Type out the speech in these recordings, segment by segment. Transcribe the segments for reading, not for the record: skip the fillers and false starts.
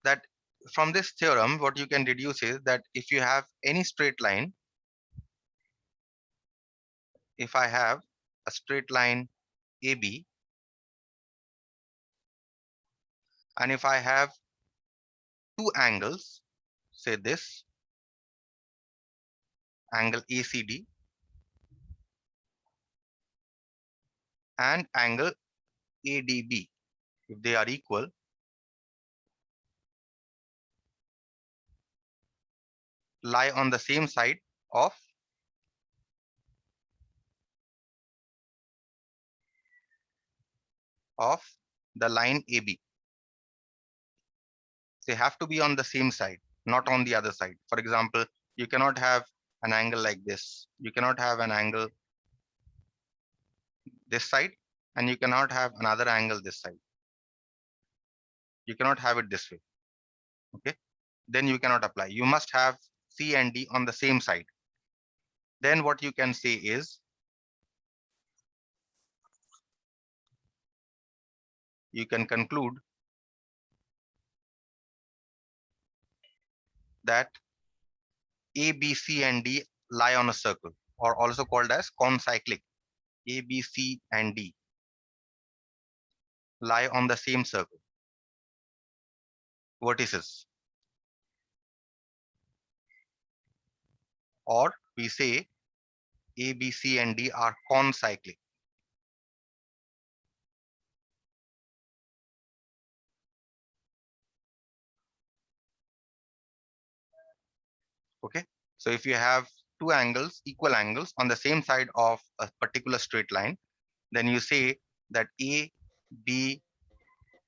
that from this theorem, what you can deduce is that if you have any straight line, if I have a straight line AB, and if I have two angles, say this angle ACD and angle ADB, if they are equal, lie on the same side of the line AB. They have to be on the same side, not on the other side. For example, you cannot have an angle like this. You cannot have an angle this side, and you cannot have another angle this side. You cannot have it this way. Okay. Then you cannot apply. You must have C and D on the same side. Then what you can say is, you can conclude that A, B, C, and D lie on a circle, or also called as concyclic. A, B, C, and D lie on the same circle vertices. Or we say A, B, C, and D are concyclic. Okay. So if you have two angles, equal angles on the same side of a particular straight line, then you say that A, B,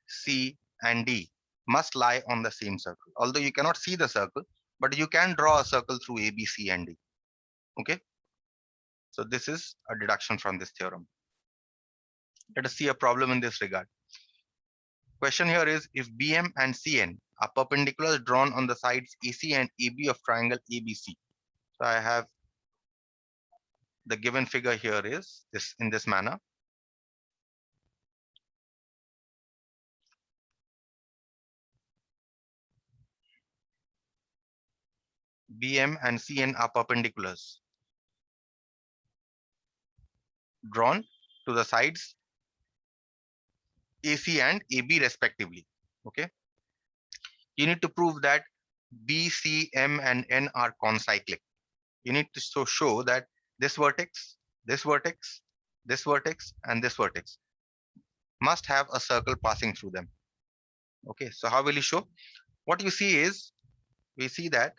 C, and D must lie on the same circle. Although you cannot see the circle, but you can draw a circle through A, B, C, and D. Okay. So this is a deduction from this theorem. Let us see a problem in this regard. Question here is, if BM and CN are perpendiculars drawn on the sides AC and AB of triangle ABC. So I have the given figure here is this in this manner. BM and CN are perpendiculars drawn to the sides AC and AB respectively. Okay. You need to prove that B, C, M, and N are concyclic. You need to show that this vertex, this vertex, this vertex, and this vertex must have a circle passing through them. Okay. So how will you show? What you see is, we see that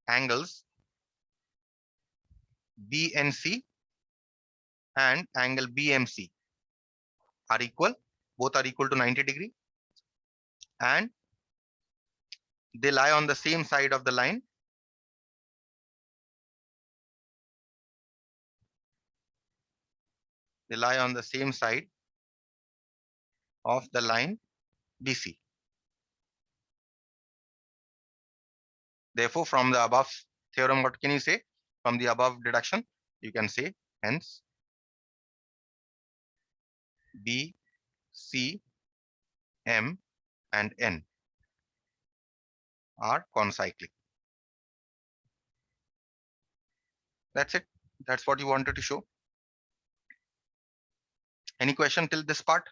angles BNC and angle BMC are equal. Both are equal to 90 degree, and they lie on the same side of the line. They lie on the same side of the line BC. Therefore, from the above theorem, what can you say? From the above deduction, you can say, hence, B, C, M, and N are concyclic. That's it. That's what you wanted to show. Any question till this part?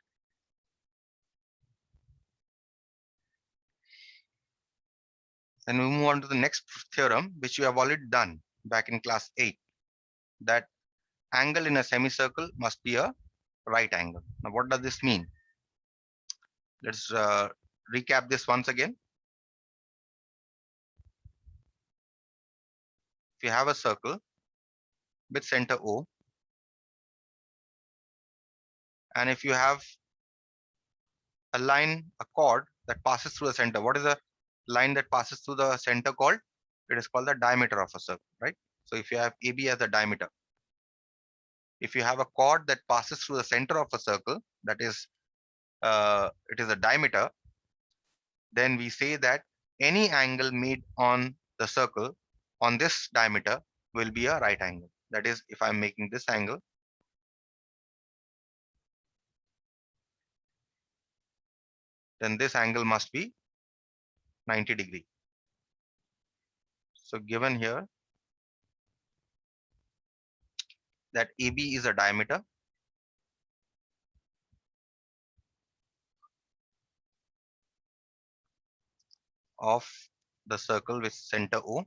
Then we move on to the next theorem, which you have already done back in class 8. That angle in a semicircle must be a right angle. Now, what does this mean? Let's recap this once again. If you have a circle with center O, and if you have a line, a chord that passes through the center, what is the line that passes through the center called? It is called the diameter of a circle, right? So if you have AB as the diameter, if you have a chord that passes through the center of a circle, that is, it is a diameter, then we say that any angle made on the circle on this diameter will be a right angle. That is, if I'm making this angle, then this angle must be 90 degree. So given here that AB is a diameter of the circle with center O,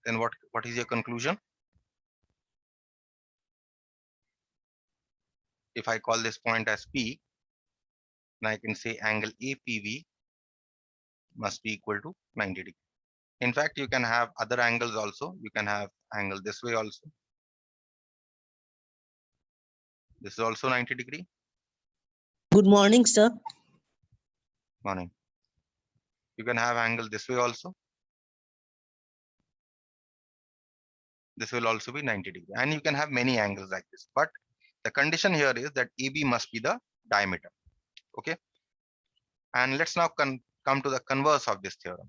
then what is your conclusion? If I call this point as P, then I can say angle APV must be equal to 90 degree. In fact, you can have other angles also. You can have angle this way also. This is also 90 degree. Good morning, sir. Morning. You can have angle this way also. This will also be 90 degree. And you can have many angles like this. But the condition here is that AB must be the diameter. Okay. And let's now come to the converse of this theorem.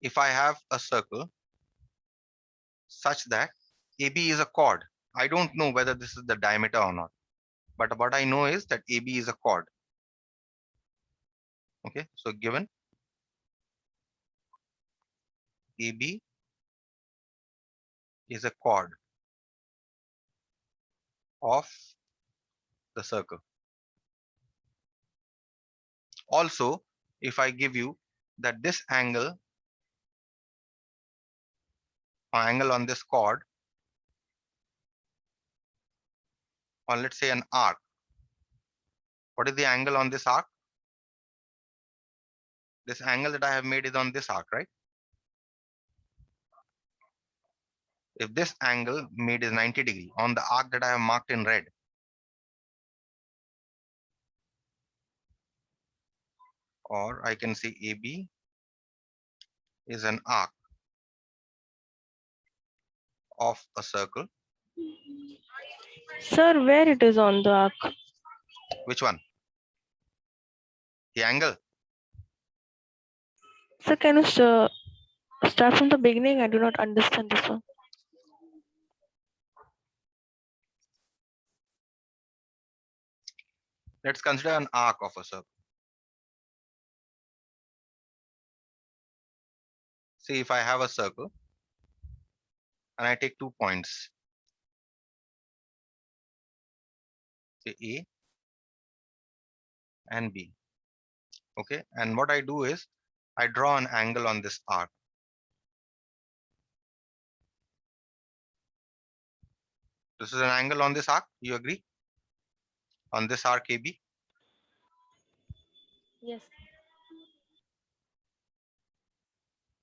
If I have a circle such that AB is a chord, I don't know whether this is the diameter or not. But what I know is that AB is a chord. Okay. So given AB is a chord of the circle. Also, if I give you that this angle or angle on this chord, or let's say an arc, what is the angle on this arc? This angle that I have made is on this arc, right? If this angle made is 90 degree on the arc that I have marked in red, or I can say AB is an arc of a circle. Sir, where it is on the arc? Which one? The angle. Sir, can you start from the beginning? I do not understand this one. Let's consider an arc of a circle. See, if I have a circle and I take 2 points, say A and B. Okay, and what I do is I draw an angle on this arc. This is an angle on this arc. You agree? On this arc AB. Yes.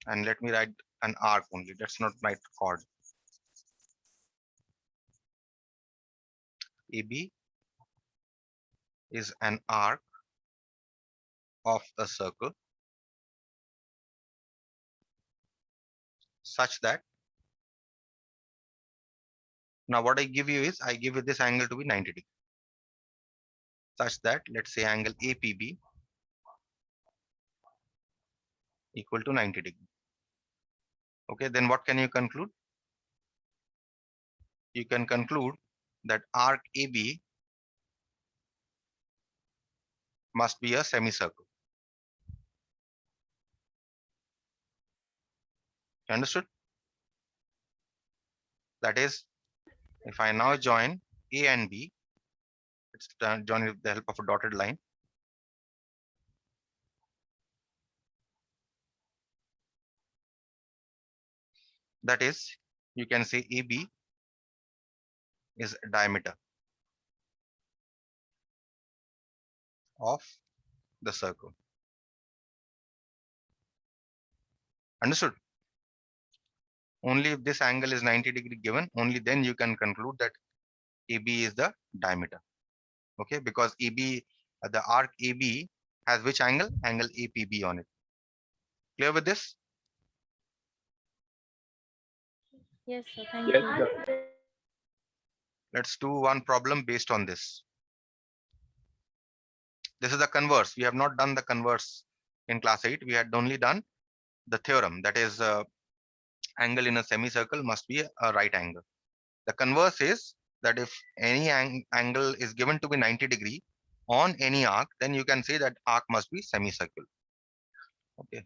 And let me write an arc only. Let's not write chord. AB is an arc of a circle such that, now what I give you is I give you this angle to be 90 degree, such that let's say angle APB equal to 90 degree. Okay, then what can you conclude? You can conclude that arc AB must be a semicircle. You understood? That is, if I now join A and B, let's join with the help of a dotted line. That is, you can say AB is diameter of the circle. Understood? Only if this angle is 90 degree given, only then you can conclude that AB is the diameter. Okay, because AB, the arc AB has which angle? Angle APB on it. Clear with this? Yes, sir. Thank you. Let's do one problem based on this. This is the converse. We have not done the converse in class 8, we had only done the theorem, that is angle in a semicircle must be a right angle. The converse is that if any angle is given to be 90 degree on any arc, then you can say that arc must be semicircular. Okay.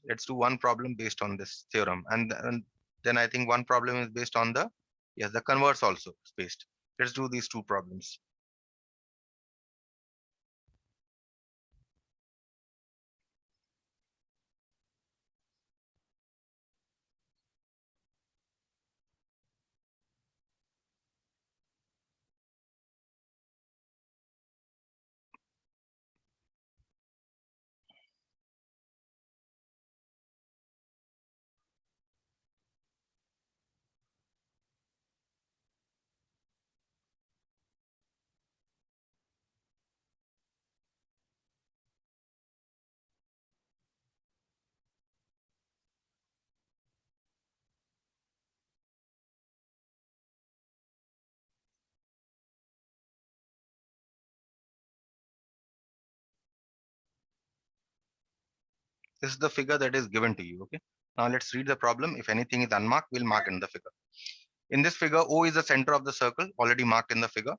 Let's do one problem based on this theorem, and then I think one problem is based on the, yes, the converse also is based. Let's do these two problems. This is the figure that is given to you. Okay. Now let's read the problem. If anything is unmarked, we'll mark in the figure. In this figure, O is the center of the circle, already marked in the figure,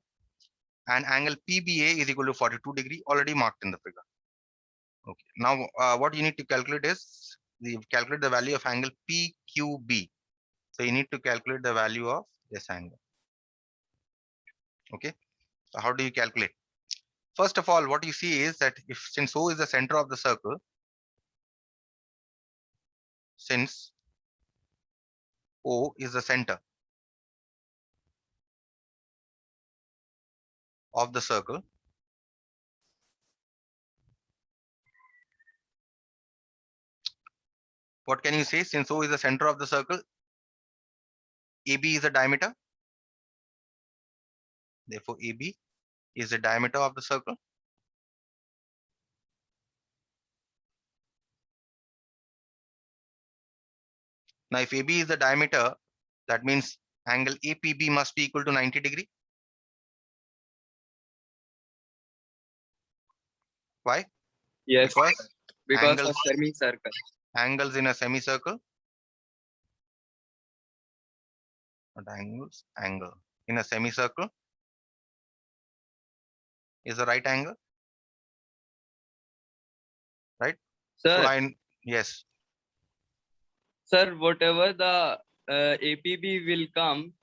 and angle PBA is equal to 42 degree, already marked in the figure. Okay. Now, what you need to calculate is, we calculate the value of angle PQB. So you need to calculate the value of this angle. Okay. So how do you calculate? First of all, what you see is that if, since O is the center of the circle, since O is the center of the circle, what can you say? Since O is the center of the circle, AB is the diameter. Therefore, AB is the diameter of the circle. Now, if AB is the diameter, that means angle APB must be equal to 90 degree. Why? Yes, Because of semicircle. angles in a semicircle, not angles, angle in a semicircle is a right angle, right? So Sir, yes, sir, whatever the APB will come,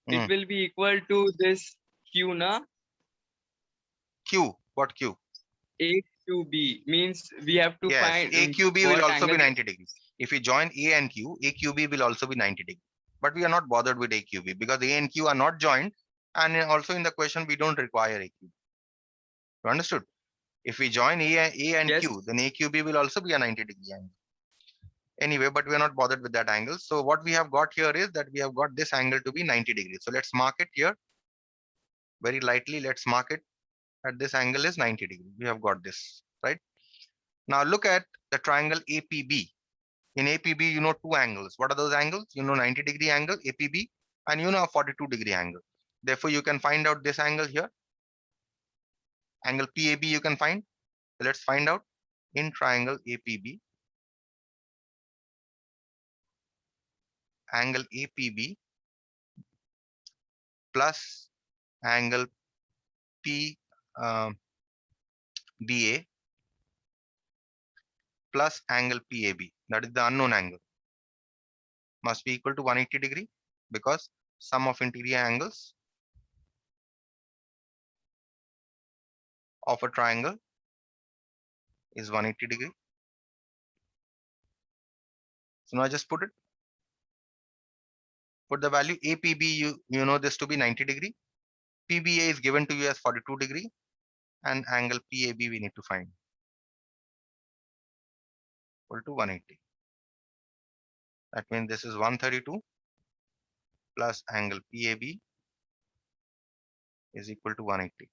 Hmm. it will be equal to this Q na Q, what Q? AQB means we have to Yes, find AQB will what also be angle. 90 degrees. If we join A and Q, AQB will also be 90 degrees. But we are not bothered with AQB because A and Q are not joined, and also in the question we don't require AQB. You understood? If we join A and Yes. Q, then AQB will also be a 90 degree angle. Anyway, but we are not bothered with that angle. So what we have got here is that we have got this angle to be 90 degrees. So let's mark it here very lightly. Let's mark it at this angle is 90 degrees. We have got this, right? Now look at the triangle APB. In APB, you know two angles. What are those angles? You know 90 degree angle, APB, and you know a 42 degree angle. Therefore, you can find out this angle here. Angle PAB you can find. So let's find out in triangle APB. Angle APB plus angle PBA plus angle PAB, that is the unknown angle, must be equal to 180 degree because sum of interior angles of a triangle is 180 degree. So now just put the value APB, you know this to be 90 degree. PBA is given to you as 42 degree, and angle PAB we need to find equal to 180. That means this is 132 plus angle PAB is equal to 180.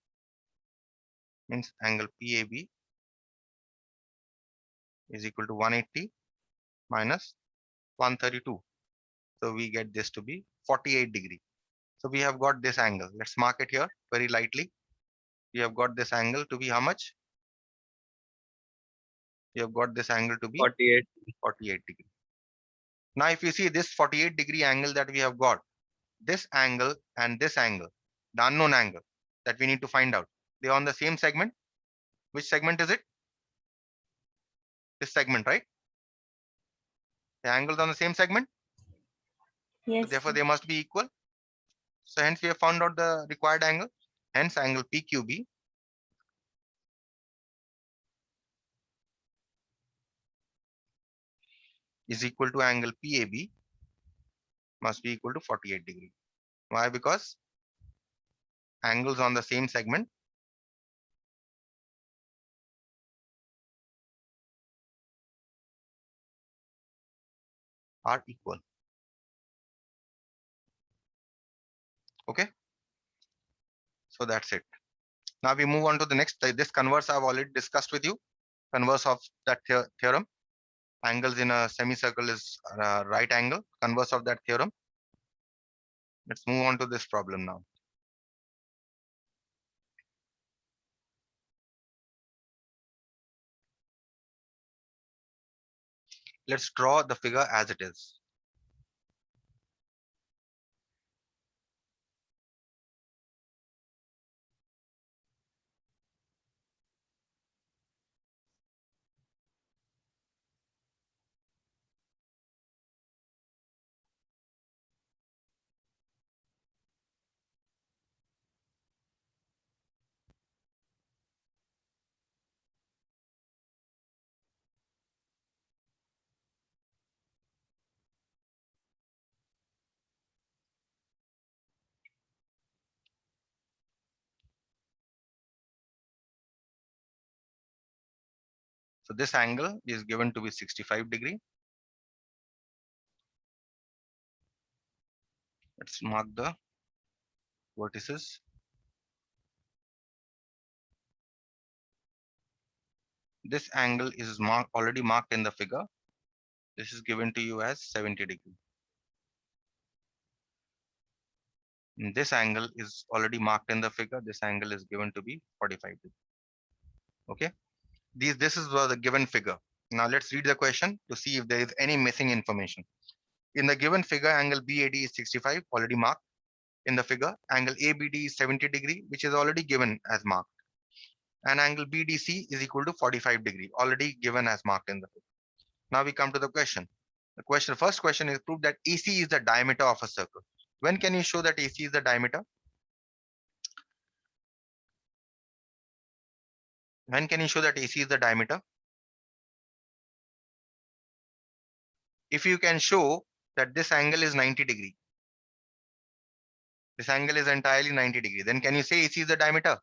Means angle PAB is equal to 180 minus 132. So we get this to be 48 degree. So we have got this angle. Let's mark it here very lightly. We have got this angle to be how much? We have got this angle to be 48. 48 degree. Now, if you see this 48-degree angle that we have got, this angle and this angle, the unknown angle that we need to find out, they are on the same segment. Which segment is it? This segment, right? The angles on the same segment. So Yes. therefore, Sir. they must be equal. So hence we have found out the required angle. Hence angle PQB is equal to angle PAB must be equal to 48 degree. Why? Because angles on the same segment are equal. Okay. So that's it. Now we move on to the next. This converse I've already discussed with you. Converse of that theorem. Angles in a semicircle is right angle. Converse of that theorem. Let's move on to this problem now. Let's draw the figure as it is. So this angle is given to be 65 degree. Let's mark the vertices. This angle is already marked in the figure. This is given to you as 70 degree. And this angle is already marked in the figure. This angle is given to be 45 degree. Okay. This is the given figure. Now let's read the question to see if there is any missing information. In the given figure, angle BAD is 65, already marked in the figure. Angle ABD is 70 degree, which is already given as marked. And angle BDC is equal to 45 degree, already given as marked in the figure. Now we come to the question. First question is prove that AC is the diameter of a circle. When can you show that AC is the diameter? When can you show that AC is the diameter? If you can show that this angle is 90 degree, this angle is entirely 90 degree, then can you say AC is the diameter?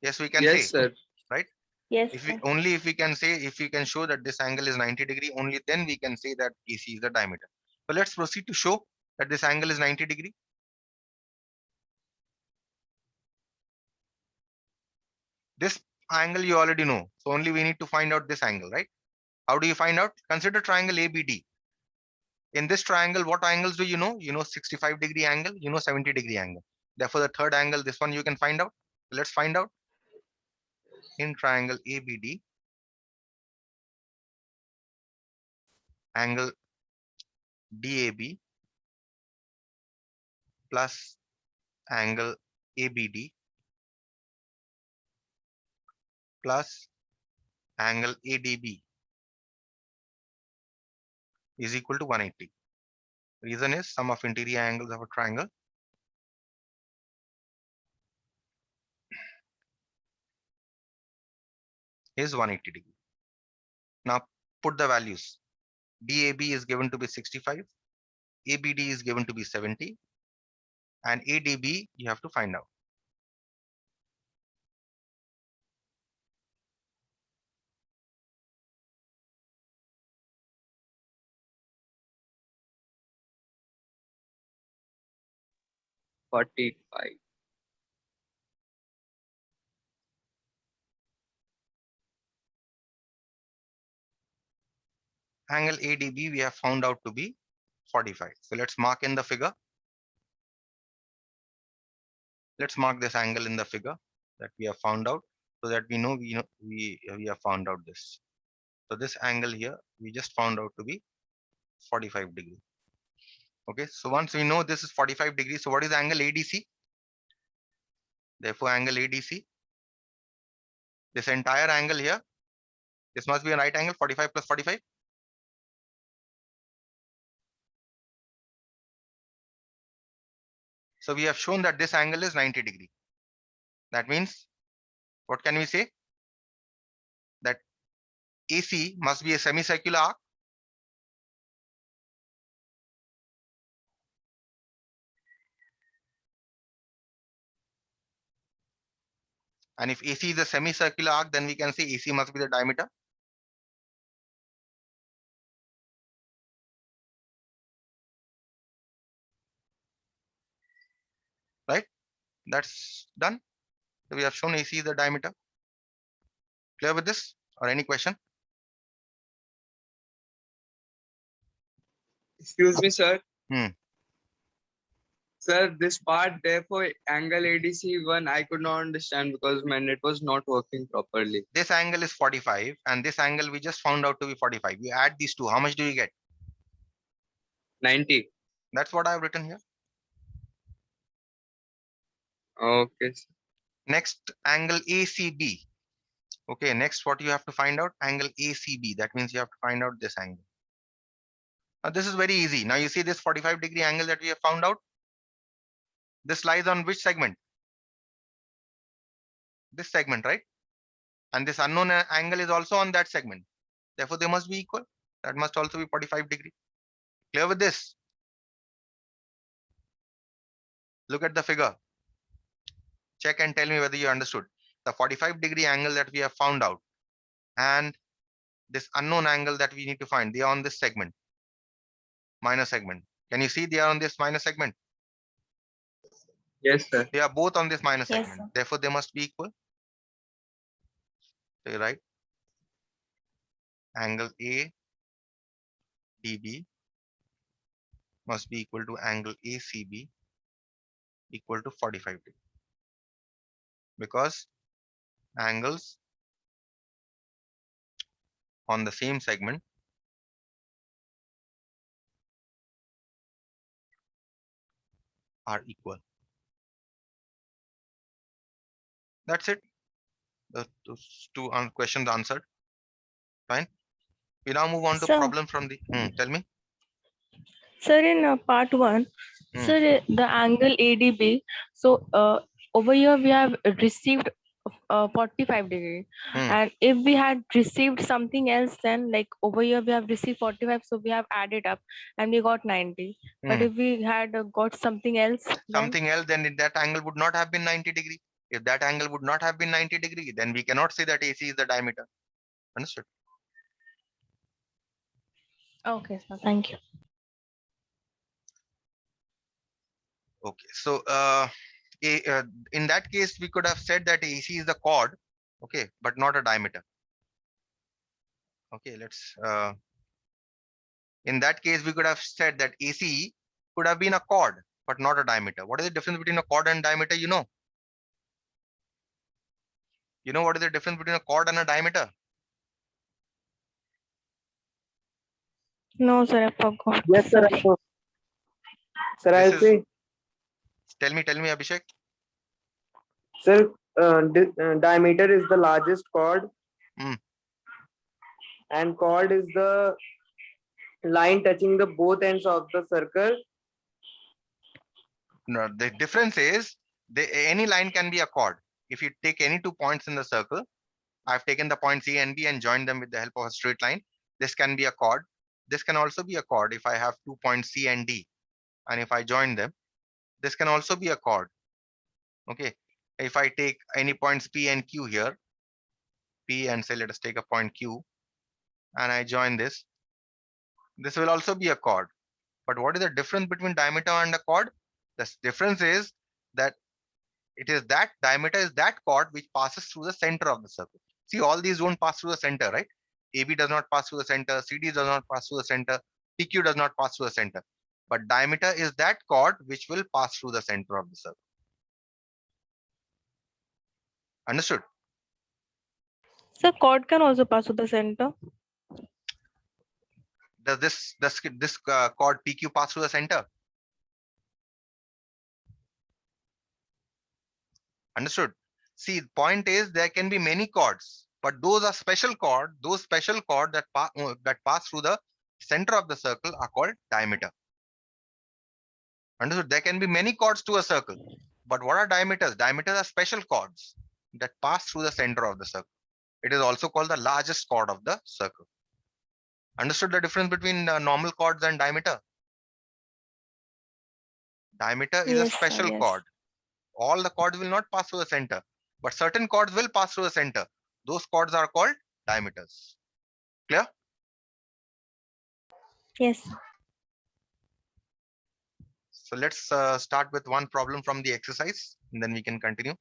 Yes, we can Yes, say, sir. right? Yes. If we Sir. only if we can say, if we can show that this angle is 90 degree, only then we can say that AC is the diameter. So let's proceed to show that this angle is 90 degree. This angle you already know. So only we need to find out this angle, right? How do you find out? Consider triangle ABD. In this triangle, what angles do you know? You know 65 degree angle, you know 70 degree angle. Therefore, the third angle, this one you can find out. Let's find out. In triangle ABD, angle DAB plus angle ABD plus angle ADB is equal to 180. Reason is sum of interior angles of a triangle is 180 degree. Now put the values. DAB is given to be 65, ABD is given to be 70, and ADB you have to find out. $45. Angle ADB we have found out to be 45. So let's mark in the figure. Let's mark this angle in the figure that we have found out, so that we know we have found out this. So this angle here we just found out to be 45 degree. Okay, so once we know this is 45 degrees, so what is angle ADC? Therefore, angle ADC, this entire angle here, this must be a right angle, 45 plus 45. So we have shown that this angle is 90 degree. That means, what can we say? That AC must be a semicircular arc. And if AC is a semicircular arc, then we can say AC must be the diameter. Right? That's done. So we have shown AC is the diameter. Clear with this? Or any question? Excuse me, sir. Hmm. Sir, this part, therefore, angle ADC1, I could not understand because my net was not working properly. This angle is 45, and this angle we just found out to be 45. You add these two, how much do you get? 90. That's what I have written here. Okay, sir. Next, angle ACB. Okay, next what you have to find out? Angle ACB. That means you have to find out this angle. Now this is very easy. Now you see this 45 degree angle that we have found out. This lies on which segment? This segment, right? And this unknown angle is also on that segment. Therefore, they must be equal. That must also be 45 degree. Clear with this? Look at the figure. Check and tell me whether you understood. The 45 degree angle that we have found out and this unknown angle that we need to find, they are on this segment, minor segment. Can you see they are on this minor segment? Yes, sir. They are both on this minor Yes, segment. sir. Therefore, they must be equal. So you write angle A DB must be equal to angle ACB equal to 45 degree. Because angles on the same segment are equal. That's it. Those two questions answered. Fine. We now move on to Sir. problem from the. Tell me. Sir, in part 1, sir, the angle ADB, so over here we have received 45 degree, and if we had received something else, then like over here we have received 45, so we have added up and we got 90. But if we had got something else, Something else, then that angle would not have been 90 degree. If that angle would not have been 90 degree, then we cannot say that AC is the diameter. Understood? okay, sir, thank you. Okay, so in that case, we could have said that AC is the chord, okay, but not a diameter. Okay, let's. In that case, we could have said that AC could have been a chord, but not a diameter. What is the difference between a chord and diameter? You know? You know what is the difference between a chord and a diameter? No, sir, I forgot. Yes, sir. Sorry. Sir, This I'll is- say, Tell me, Abhishek. sir, diameter is the largest chord, and chord is the line touching the both ends of the circle. No, the difference is any line can be a chord. If you take any 2 points in the circle, I've taken the points A and B and joined them with the help of a straight line. This can be a chord. This can also be a chord if I have 2 points C and D. And if I join them, this can also be a chord. Okay. If I take any points P and Q here, P and say, let us take a point Q, and I join this, this will also be a chord. But what is the difference between diameter and a chord? The difference is that it is that diameter is that chord which passes through the center of the circle. See, all these don't pass through the center, right? AB does not pass through the center, CD does not pass through the center, PQ does not pass through the center. But diameter is that chord which will pass through the center of the circle. Understood? Sir, chord can also pass through the center. Does this chord PQ pass through the center? Understood? See, the point is there can be many chords, but those are special chord. Those special chord that pass through the center of the circle are called diameter. Understood? There can be many chords to a circle, but what are diameters? Diameters are special chords that pass through the center of the circle. It is also called the largest chord of the circle. Understood the difference between normal chords and diameter? Diameter is a Yes, sir. special Yes. chord. All the chords will not pass through the center, but certain chords will pass through the center. Those chords are called diameters. Clear? Yes. So let's start with one problem from the exercise, and then we can continue.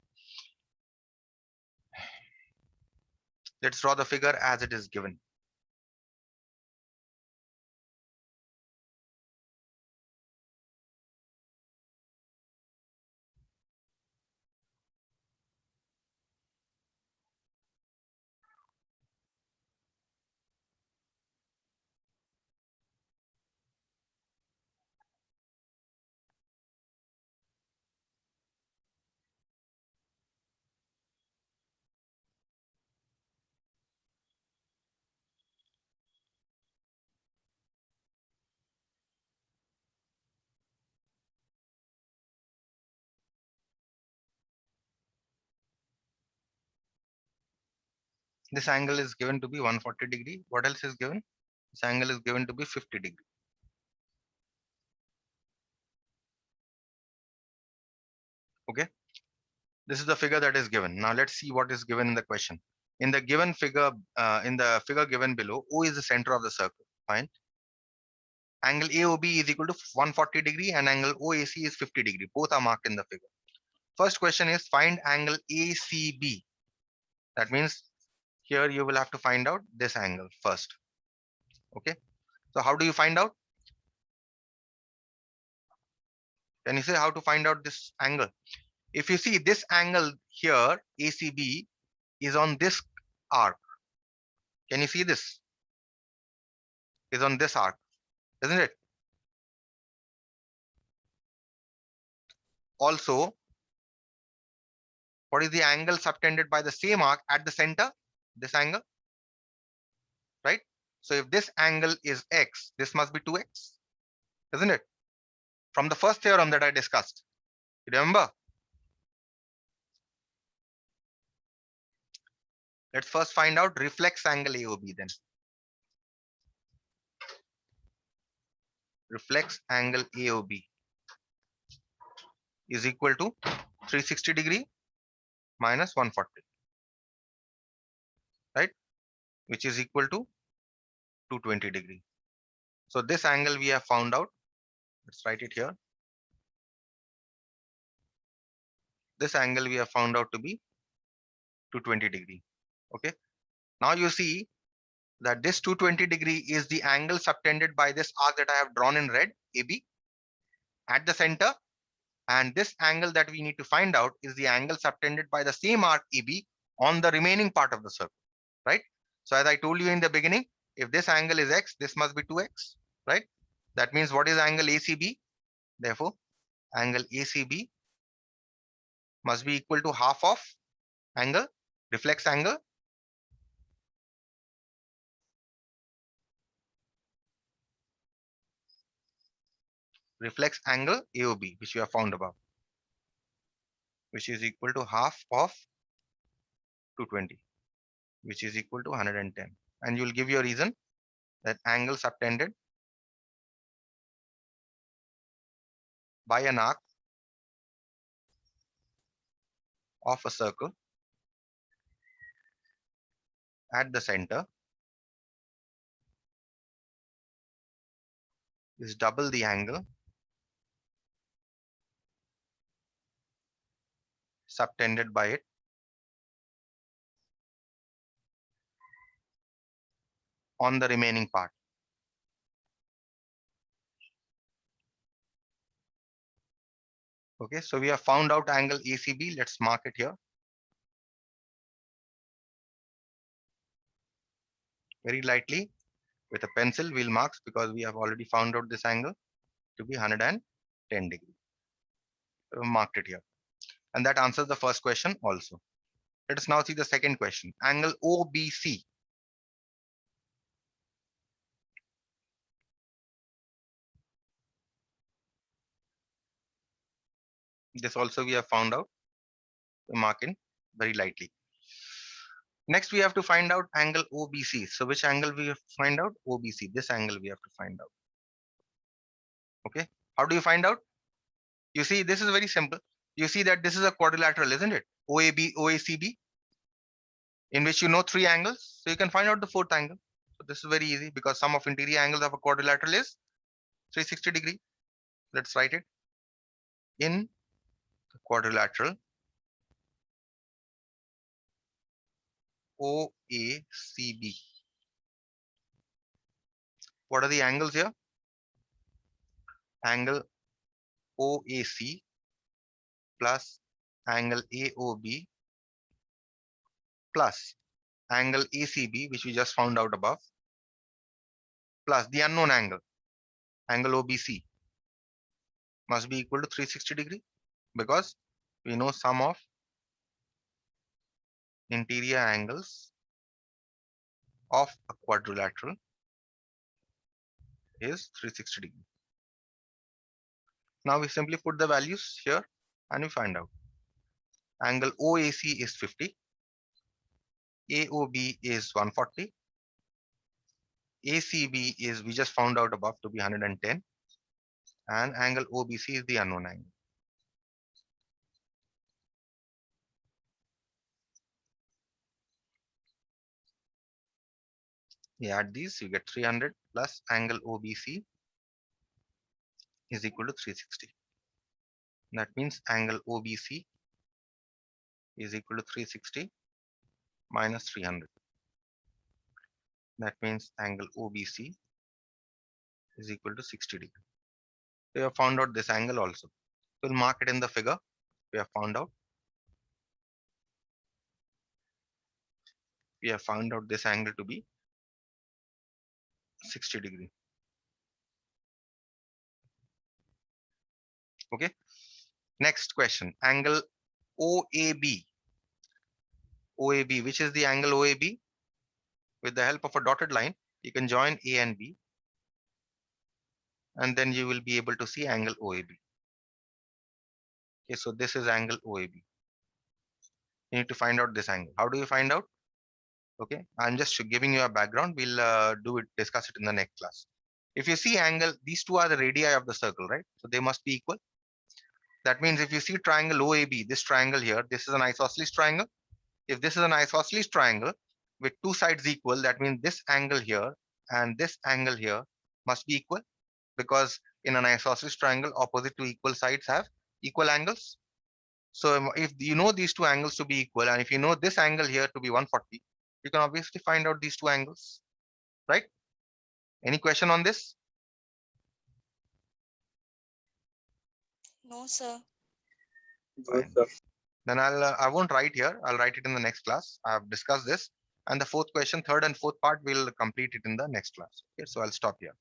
Let's draw the figure as it is given. This angle is given to be 140 degree. What else is given? This angle is given to be 50 degree. Okay. This is the figure that is given. Now let's see what is given in the question. In the given figure, in the figure given below, O is the center of the circle. Fine. Angle AOB is equal to 140 degree and angle OAC is 50 degree. Both are marked in the figure. First question is find angle ACB. That means here you will have to find out this angle first. Okay. So how do you find out? Can you say how to find out this angle? If you see this angle here, ACB is on this arc. Can you see this? Is on this arc, isn't it? Also, what is the angle subtended by the same arc at the center? This angle, right? So if this angle is x, this must be 2x, isn't it? From the first theorem that I discussed. You remember? Let's first find out reflex angle AOB then. Reflex angle AOB is equal to 360 degree minus 140, right? Which is equal to 220 degree. So this angle we have found out. Let's write it here. This angle we have found out to be 220 degree. Okay. Now you see that this 220 degree is the angle subtended by this arc that I have drawn in red, AB, at the center. And this angle that we need to find out is the angle subtended by the same arc AB on the remaining part of the circle, right? So as I told you in the beginning, if this angle is x, this must be 2x, right? That means what is angle ACB? Therefore, angle ACB must be equal to half of angle, reflex angle, reflex angle AOB, which we have found above, which is equal to half of 220, which is equal to 110. And you'll give your reason that angle subtended by an arc of a circle at the center is double the angle subtended by it on the remaining part. Okay, so we have found out angle ACB. Let's mark it here. Very lightly with a pencil we'll mark, because we have already found out this angle to be 110 degree. We marked it here. And that answers the first question also. Let us now see the second question. Angle OBC. This also we have found out. We mark in very lightly. Next, we have to find out angle OBC. So which angle we have to find out? OBC. This angle we have to find out. Okay. How do you find out? You see, this is very simple. You see that this is a quadrilateral, isn't it? OAB, OACB, in which you know 3 angles. So you can find out the 4th angle. So this is very easy, because sum of interior angles of a quadrilateral is 360 degree. Let's write it. In the quadrilateral OACB, what are the angles here? Angle OAC plus angle AOB plus angle ACB, which we just found out above, plus the unknown angle, angle OBC, must be equal to 360 degree, because we know sum of interior angles of a quadrilateral is 360 degree. Now we simply put the values here and we find out. Angle OAC is 50, AOB is 140, ACB is, we just found out above, to be 110, and angle OBC is the unknown angle. We add these, you get 300 plus angle OBC is equal to 360. That means angle OBC is equal to 360 minus 300. That means angle OBC is equal to 60 degree. We have found out this angle also. We'll mark it in the figure. We have found out. We have found out this angle to be 60 degree. Okay. Next question. Angle OAB. OAB. Which is the angle OAB? With the help of a dotted line, you can join A and B, and then you will be able to see angle OAB. Okay, so this is angle OAB. You need to find out this angle. How do you find out? Okay, I'm just giving you a background. We'll discuss it in the next class. If you see angle, these two are the radii of the circle, right? So they must be equal. That means if you see triangle OAB, this triangle here, this is an isosceles triangle. If this is an isosceles triangle with 2 sides equal, that means this angle here and this angle here must be equal, because in an isosceles triangle, opposite to equal sides have equal angles. So if you know these 2 angles to be equal, and if you know this angle here to be 140, you can obviously find out these 2 angles, right? Any question on this? No, sir. Fine. Then I won't write here. I'll write it in the next class. I have discussed this, and the 4th question, 3rd and 4th part, we'll complete it in the next class. Okay, so I'll stop here.